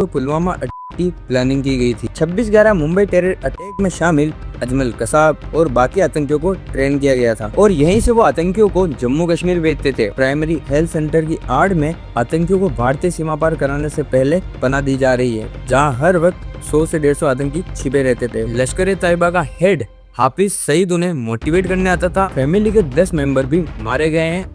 तो पुलवामा अटैक की प्लानिंग की गई थी। 26/11 मुंबई टेरर अटैक में शामिल अजमल कसाब और बाकी आतंकियों को ट्रेन किया गया था और यहीं से वो आतंकियों को जम्मू कश्मीर भेजते थे। प्राइमरी हेल्थ सेंटर की आड़ में आतंकियों को भारतीय सीमा पार कराने से पहले पनाह दी जा रही है, जहां हर वक्त 100 से 150 आतंकी छिपे रहते थे। लश्कर तैयबा का हेड हाफिज सईद उन्हें मोटिवेट करने आता था। फैमिली के 10 मेंबर भी मारे गए हैं।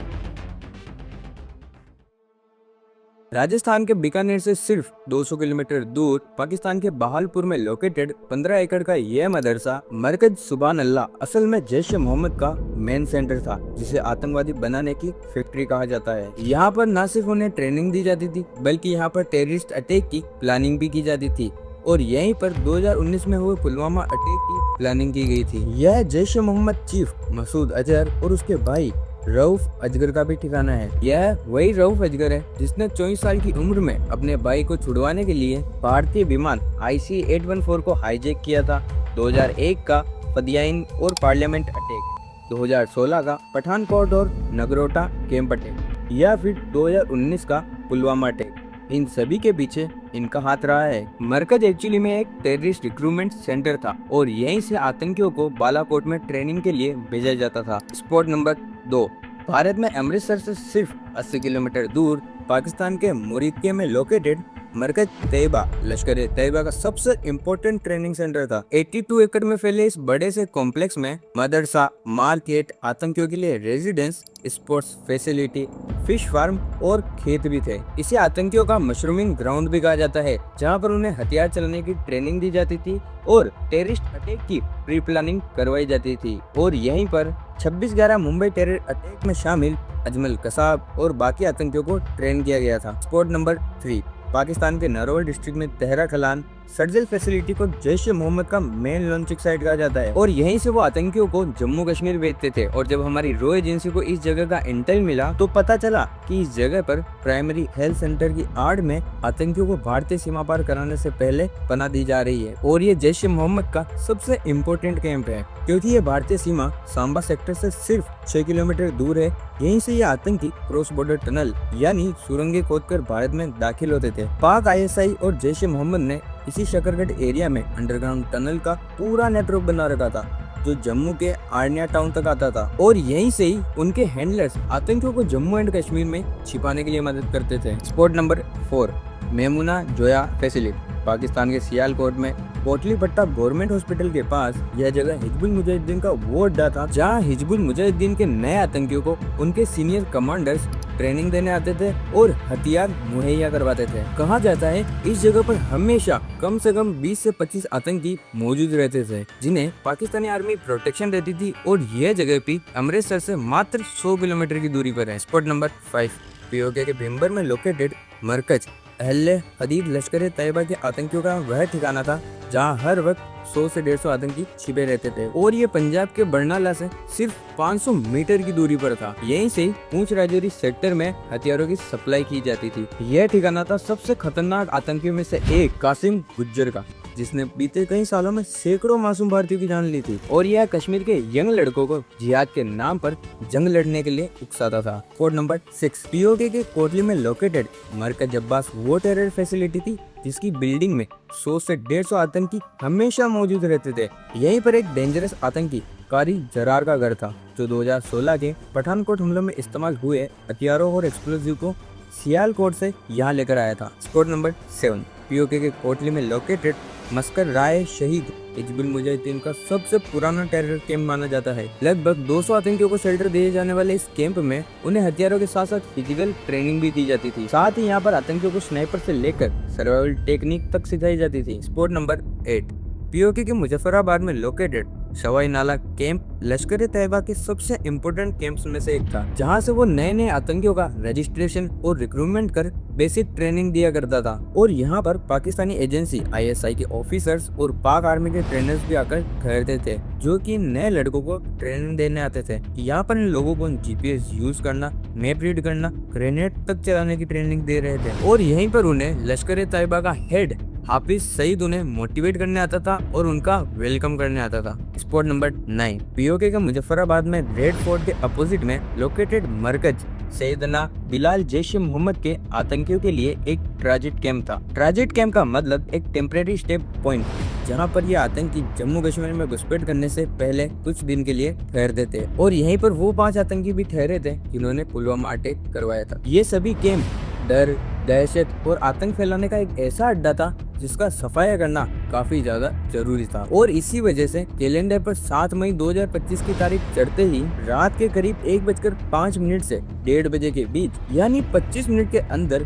राजस्थान के बीकानेर से सिर्फ 200 किलोमीटर दूर पाकिस्तान के बहालपुर में लोकेटेड 15 एकड़ का यह मदरसा मरकज सुभान अल्लाह असल में जैश-ए मोहम्मद का मेन सेंटर था, जिसे आतंकवादी बनाने की फैक्ट्री कहा जाता है। यहाँ पर न सिर्फ उन्हें ट्रेनिंग दी जाती थी, बल्कि यहाँ पर टेररिस्ट अटैक की प्लानिंग भी की जाती थी और यहीं पर 2019 में हुए पुलवामा अटैक की प्लानिंग की गई थी। यह जैश-ए मोहम्मद चीफ मसूद अजहर और उसके भाई रऊफ अजगर का भी ठिकाना है। यह वही रऊफ अजगर है जिसने 24 साल की उम्र में अपने भाई को छुड़वाने के लिए भारतीय विमान IC-814 को हाईजैक किया था। 2001 का फदियाइन और पार्लियामेंट अटैक, 2016 का पठानकोट और नगरोटा कैंप अटैक या फिर 2019 का पुलवामा अटैक, इन सभी के पीछे इनका हाथ रहा है। मरकज एक्चुअली में एक टेररिस्ट रिक्रूटमेंट सेंटर था और यहीं से आतंकियों को बालाकोट में ट्रेनिंग के लिए भेजा जाता था। स्पॉट नंबर 2, भारत में अमृतसर से सिर्फ 80 किलोमीटर दूर पाकिस्तान के मुरीदके में लोकेटेड मरकज तैयबा लश्कर तैयबा का सबसे इम्पोर्टेंट ट्रेनिंग सेंटर था। 82 एकड़ में फैले इस बड़े से कॉम्प्लेक्स में मदरसा, मार्केट, आतंकियों के लिए residence, sports facility, fish farm और खेत भी थे। इसे आतंकियों का मशरूमिंग ग्राउंड भी कहा जाता है, जहां पर उन्हें हथियार चलाने की ट्रेनिंग दी जाती थी और टेररिस्ट अटैक की प्री प्लानिंग करवाई जाती थी। और यहीं पर 26/11 मुंबई टेरर अटैक में शामिल अजमल कसाब और बाकी आतंकियों को ट्रेन किया गया था। स्पॉट नंबर 3, पाकिस्तान के नरोल डिस्ट्रिक्ट में तेहरा खलान सर्जिकल फैसिलिटी को जैश-ए मोहम्मद का मेन लॉन्चिंग साइट कहा जाता है और यहीं से वो आतंकियों को जम्मू कश्मीर भेजते थे। और जब हमारी रॉ एजेंसी को इस जगह का इंटेल मिला तो पता चला कि इस जगह पर प्राइमरी हेल्थ सेंटर की आड़ में आतंकियों को भारतीय सीमा पार कराने से पहले पनाह दी जा रही है और ये जैश-ए मोहम्मद का सबसे इम्पोर्टेंट कैंप है, क्योंकि ये भारतीय सीमा सांबा सेक्टर से सिर्फ 6 किलोमीटर दूर है। यहीं से ये आतंकी क्रॉस बॉर्डर टनल यानी सुरंगें खोदकर भारत में दाखिल होते थे। पाक ISI और जैश-ए मोहम्मद ने इसी शकरगढ़ एरिया में अंडरग्राउंड टनल का पूरा नेटवर्क बना रखा था, जो जम्मू के आर्निया टाउन तक आता था और यहीं से ही उनके हैंडलर्स आतंकियों को जम्मू एंड कश्मीर में छिपाने के लिए मदद करते थे। Spot number 4, Maimuna Zoya facility, Pakistan के सियालकोट में कोटली पट्टा गवर्नमेंट हॉस्पिटल के पास यह जगह हिजबुल मुजाहिदीन का वो अड्डा था, जहां हिजबुल मुजाहिदीन के नए आतंकियों को उनके सीनियर कमांडर्स ट्रेनिंग देने आते थे और हथियार मुहैया करवाते थे। कहा जाता है इस जगह पर हमेशा कम से कम 20 से 25 आतंकी मौजूद रहते थे, जिन्हें पाकिस्तानी आर्मी प्रोटेक्शन देती थी और यह जगह भी अमृतसर से मात्र 100 किलोमीटर की दूरी पर है। स्पॉट नंबर 5, POK के भिम्बर में लोकेटेड मरकज अहले हदीद लश्कर तैयबा के आतंकियों का वह ठिकाना था, जहां हर वक्त 100 से 150 आतंकी छिपे रहते थे और ये पंजाब के बरनाला से सिर्फ 500 मीटर की दूरी पर था। यहीं से पूंछ राजौरी सेक्टर में हथियारों की सप्लाई की जाती थी। यह ठिकाना था सबसे खतरनाक आतंकियों में से एक कासिम गुज्जर का, जिसने बीते कई सालों में सैकड़ों मासूम भारतीयों की जान ली थी और यह कश्मीर के यंग लड़कों को जिहाद के नाम पर जंग लड़ने के लिए उकसाता था। कोड नंबर 6, POK के कोटली में लोकेटेड मरकज अब्बास वो टेरर फैसिलिटी थी जिसकी बिल्डिंग में 100 से 150 आतंकी हमेशा मौजूद रहते थे। यहीं पर एक डेंजरस आतंकी कारी जरार का घर था, जो 2016 के पठानकोट हमलों में इस्तेमाल हुए हथियारों और एक्सप्लोजिव को सियालकोट से यहाँ लेकर आया था। स्पॉट नंबर 7, POK के कोटली में लोकेटेड मस्कर राय शहीद हिजबुल मुजाहिदीन का सबसे पुराना टेरर कैंप माना जाता है। लगभग 200 आतंकियों को शेल्टर दिए जाने वाले इस कैंप में उन्हें हथियारों के साथ साथ फिजिकल ट्रेनिंग भी दी जाती थी। साथ ही यहाँ पर आतंकियों को स्नाइपर से लेकर सर्वाइवल टेक्निक तक सिखाई जाती थी। स्पॉट नंबर 8, POK के मुजफ्फराबाद में लोकेटेड सवाई नाला कैंप लश्कर तैयबा के सबसे इम्पोर्टेंट कैंप्स में से एक था, जहां से वो नए नए आतंकियों का रजिस्ट्रेशन और रिक्रूटमेंट कर बेसिक ट्रेनिंग दिया करता था। और यहाँ पर पाकिस्तानी एजेंसी ISI के ऑफिसर्स और पाक आर्मी के ट्रेनर्स भी आकर ठहरते थे, जो कि नए लड़कों को ट्रेनिंग देने आते थे। यहाँ पर इन लोगों को GPS यूज करना, मैप रीड करना, ग्रेनेड तक चलाने की ट्रेनिंग दे रहे थे और यहीं पर उन्हें लश्कर तैयबा का हेड हाफिज सईद उन्हें मोटिवेट करने आता था और उनका वेलकम करने आता था। स्पॉट नंबर 9, POK के मुजफ्फराबाद में रेड फोर्ट के अपोजिट में लोकेटेड मरकज सैयदना बिलाल जैश मोहम्मद के आतंकियों के लिए एक ट्रांजिट कैंप था। ट्रांजिट कैंप का मतलब एक टेम्परेरी स्टे पॉइंट, जहां पर ये आतंकी जम्मू कश्मीर में घुसपैठ करने से पहले कुछ दिन के लिए ठहरते थे। और यहीं पर वो 5 आतंकी भी ठहरे थे जिन्होंने पुलवामा अटैक करवाया था। ये सभी कैंप डर, दहशत और आतंक फैलाने का एक ऐसा अड्डा था जिसका सफाया करना काफी ज्यादा जरूरी था। और इसी वजह से कैलेंडर पर 7 मई 2025 की तारीख चढ़ते ही रात के करीब 1:05 से 1:30 बजे के बीच यानी 25 मिनट के अंदर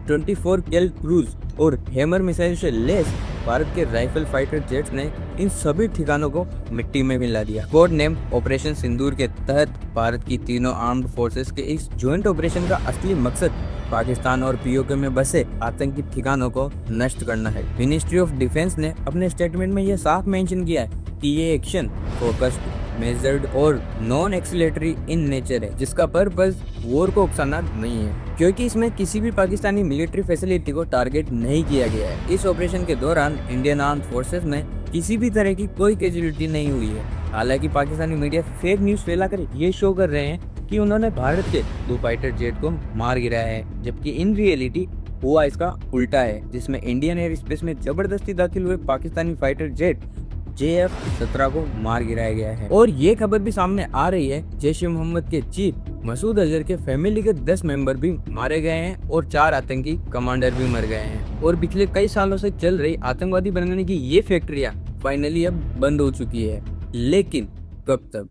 24 कैल क्रूज और हैमर मिसाइल से लैस भारत के राइफल फाइटर जेट्स ने इन सभी ठिकानों को मिट्टी में मिला दिया। कोड नेम ऑपरेशन सिंदूर के तहत भारत की तीनों आर्म्ड फोर्सेस के इस ज्वाइंट ऑपरेशन का असली मकसद पाकिस्तान और पीओके में बसे आतंकी ठिकानों को नष्ट करना है। मिनिस्ट्री ऑफ डिफेंस ने अपने स्टेटमेंट में यह साफ मेंशन किया है कि ये एक्शन फोकस्ड, मेजर्ड और नॉन एक्सीलेटरी इन नेचर है, जिसका पर्पस वॉर को उकसाना नहीं है, क्योंकि इसमें किसी भी पाकिस्तानी मिलिट्री फैसिलिटी को टारगेट नहीं किया गया है। इस ऑपरेशन के दौरान इंडियन आर्म्ड फोर्सेस में किसी भी तरह की कोई कैजुअलिटी नहीं हुई है। हालांकि पाकिस्तानी मीडिया फेक न्यूज फैलाकर ये शो कर रहे हैं कि उन्होंने भारत के 2 फाइटर जेट को मार गिराया है, जबकि इन रियलिटी हुआ इसका उल्टा है, जिसमें इंडियन एयर स्पेस में जबरदस्ती दाखिल हुए पाकिस्तानी फाइटर जेट JF-17 को मार गिराया गया है। और ये खबर भी सामने आ रही है जैश ए मोहम्मद के चीफ मसूद अजहर के फैमिली के 10 मेंबर भी मारे गए हैं और 4 आतंकी कमांडर भी मर गए हैं। और पिछले कई सालों से चल रही आतंकवादी बनाने की ये फैक्ट्रियां फाइनली अब बंद हो चुकी है, लेकिन कब तक?